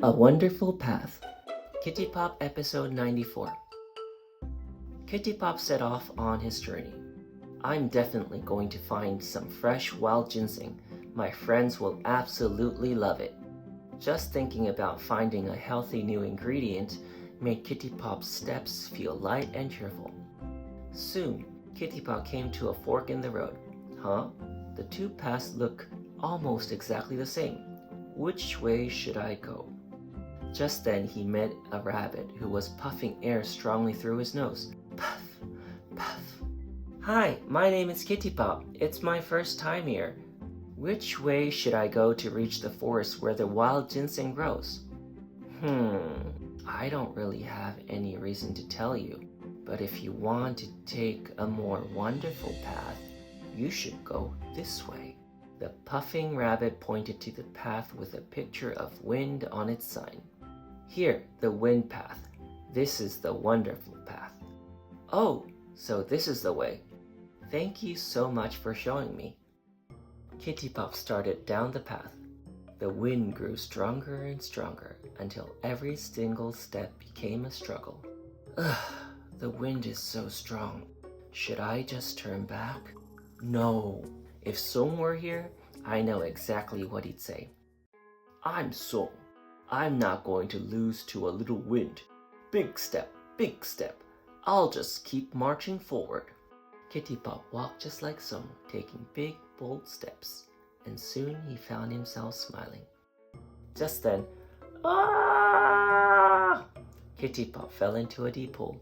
A Wonderful Path. Kittipop episode 94. Kittipop set off on his journey. I'm definitely going to find some fresh wild ginseng. My friends will absolutely love it. Just thinking about finding a healthy new ingredient made Kittipop's steps feel light and cheerful. Soon, Kittipop came to a fork in the road. Huh? The two paths look almost exactly the same. Which way should I go? Just then he met a rabbit who was puffing air strongly through his nose. Puff, puff. Hi, my name is Kittipop. It's my first time here. Which way should I go to reach the forest where the wild ginseng grows? I don't really have any reason to tell you, but if you want to take a more wonderful path, you should go this way. The puffing rabbit pointed to the path with a picture of wind on its sign. Here, the wind path. This is the wonderful path. Oh, so this is the way. Thank you so much for showing me. Kittipop started down the path. The wind grew stronger and stronger until every single step became a struggle. Ugh, the wind is so strong. Should I just turn back? No. If Song were here, I know exactly what he'd say. I'm Song. I'm not going to lose to a little wind. Big step, big step. I'll just keep marching forward. Kittipop walked just like Song, taking big, bold steps, and soon he found himself smiling. Just then, ah! Kittipop fell into a deep hole.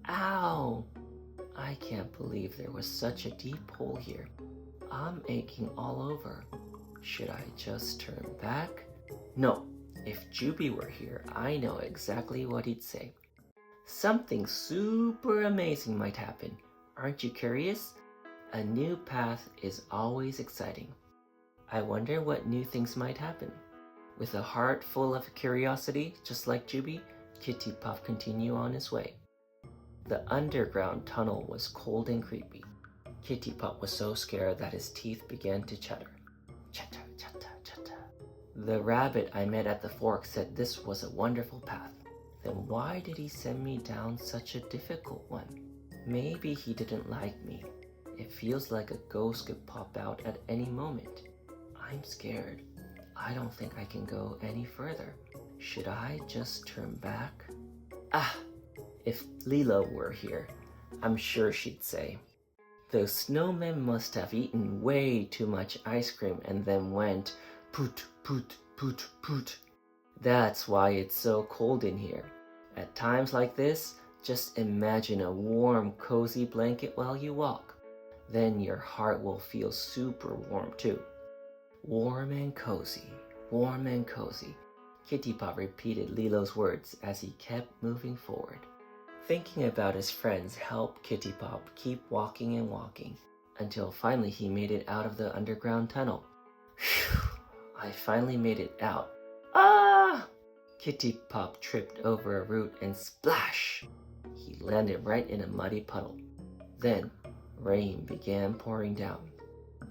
Ow! I can't believe there was such a deep hole here. I'm aching all over. Should I just turn back? No. If Juby were here, I know exactly what he'd say. Something super amazing might happen. Aren't you curious? A new path is always exciting. I wonder what new things might happen. With a heart full of curiosity, just like Juby, Kittipop continued on his way. The underground tunnel was cold and creepy. Kittipop was so scared that his teeth began to chatter. Chatter, chatter, chatter. The rabbit I met at the fork said this was a wonderful path. Then why did he send me down such a difficult one? Maybe he didn't like me. It feels like a ghost could pop out at any moment. I'm scared. I don't think I can go any further. Should I just turn back? Ah! If Lila were here, I'm sure she'd say, those snowmen must have eaten way too much ice cream and then went poot, poot, poot, poot. That's why it's so cold in here. At times like this, just imagine a warm, cozy blanket while you walk. Then your heart will feel super warm too. Warm and cozy, warm and cozy. Kittipop repeated Lilo's words as he kept moving forward. Thinking about his friends helped Kittipop keep walking and walking until finally he made it out of the underground tunnel. Phew, I finally made it out. Ah! Kittipop tripped over a root and splash! He landed right in a muddy puddle. Then, rain began pouring down.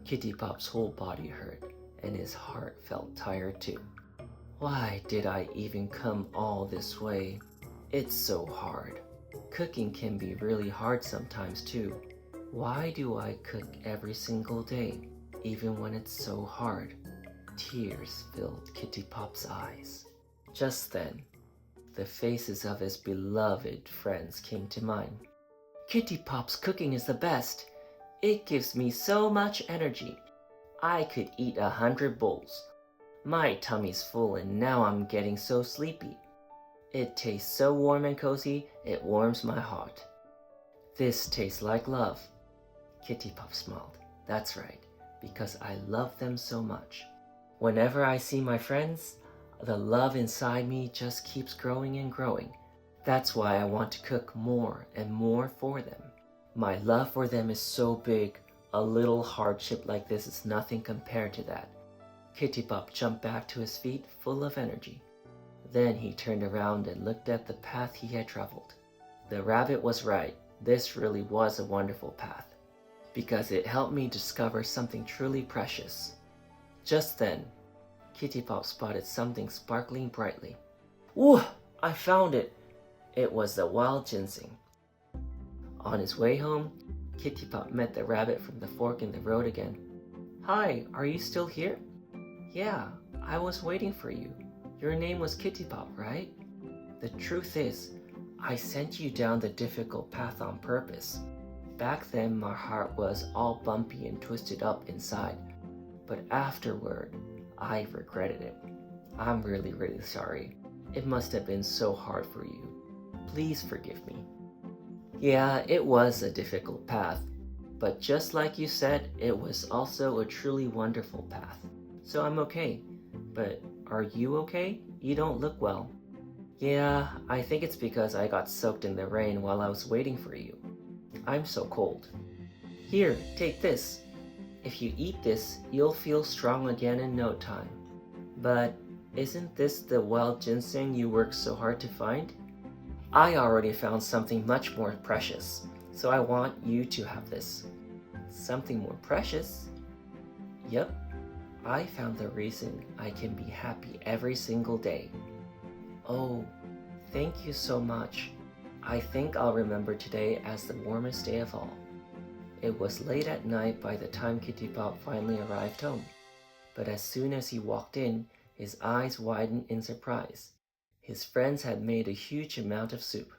Kittipop's whole body hurt and his heart felt tired too. Why did I even come all this way? It's so hard. Cooking can be really hard sometimes too. Why do I cook every single day, even when it's so hard? Tears filled Kittipop's eyes. Just then, the faces of his beloved friends came to mind. Kittipop's cooking is the best. It gives me so much energy. I could eat 100 bowls. My tummy's full and now I'm getting so sleepy. It tastes so warm and cozy, it warms my heart. This tastes like love. Kittipop smiled. That's right, because I love them so much. Whenever I see my friends, the love inside me just keeps growing and growing. That's why I want to cook more and more for them. My love for them is so big, a little hardship like this is nothing compared to that. Kittipop jumped back to his feet full of energy. Then he turned around and looked at the path he had traveled. The rabbit was right. This really was a wonderful path, because it helped me discover something truly precious. Just then, Kittipop spotted something sparkling brightly. Ooh, I found it! It was the wild ginseng. On his way home, Kittipop met the rabbit from the fork in the road again. Hi, are you still here? Yeah, I was waiting for you. Your name was Kittipop, right? The truth is, I sent you down the difficult path on purpose. Back then, my heart was all bumpy and twisted up inside, but afterward, I regretted it. I'm really sorry. It must have been so hard for you. Please forgive me. Yeah, it was a difficult path, but just like you said, it was also a truly wonderful path. So I'm okay. But are you okay? You don't look well. Yeah, I think it's because I got soaked in the rain while I was waiting for you. I'm so cold. Here, take this. If you eat this, you'll feel strong again in no time. But isn't this the wild ginseng you worked so hard to find? I already found something much more precious, so I want you to have this. Something more precious? Yep, I found the reason I can be happy every single day. Oh, thank you so much. I think I'll remember today as the warmest day of all. It was late at night by the time Kittipop finally arrived home, but as soon as he walked in, his eyes widened in surprise. His friends had made a huge amount of soup.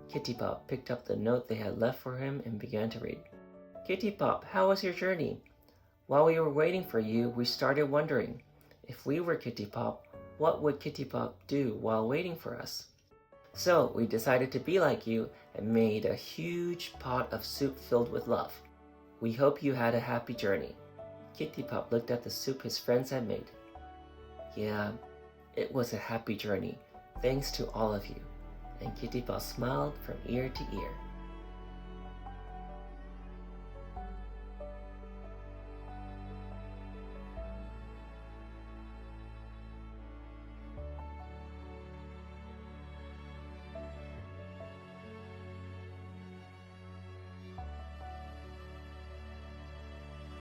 Kittipop picked up the note they had left for him and began to read. Kittipop, how was your journey? While we were waiting for you, we started wondering, if we were Kittipop, what would Kittipop do while waiting for us? So we decided to be like you and made a huge pot of soup filled with love. We hope you had a happy journey. Kittipop looked at the soup his friends had made. Yeah, it was a happy journey, thanks to all of you. And Kittipop smiled from ear to ear.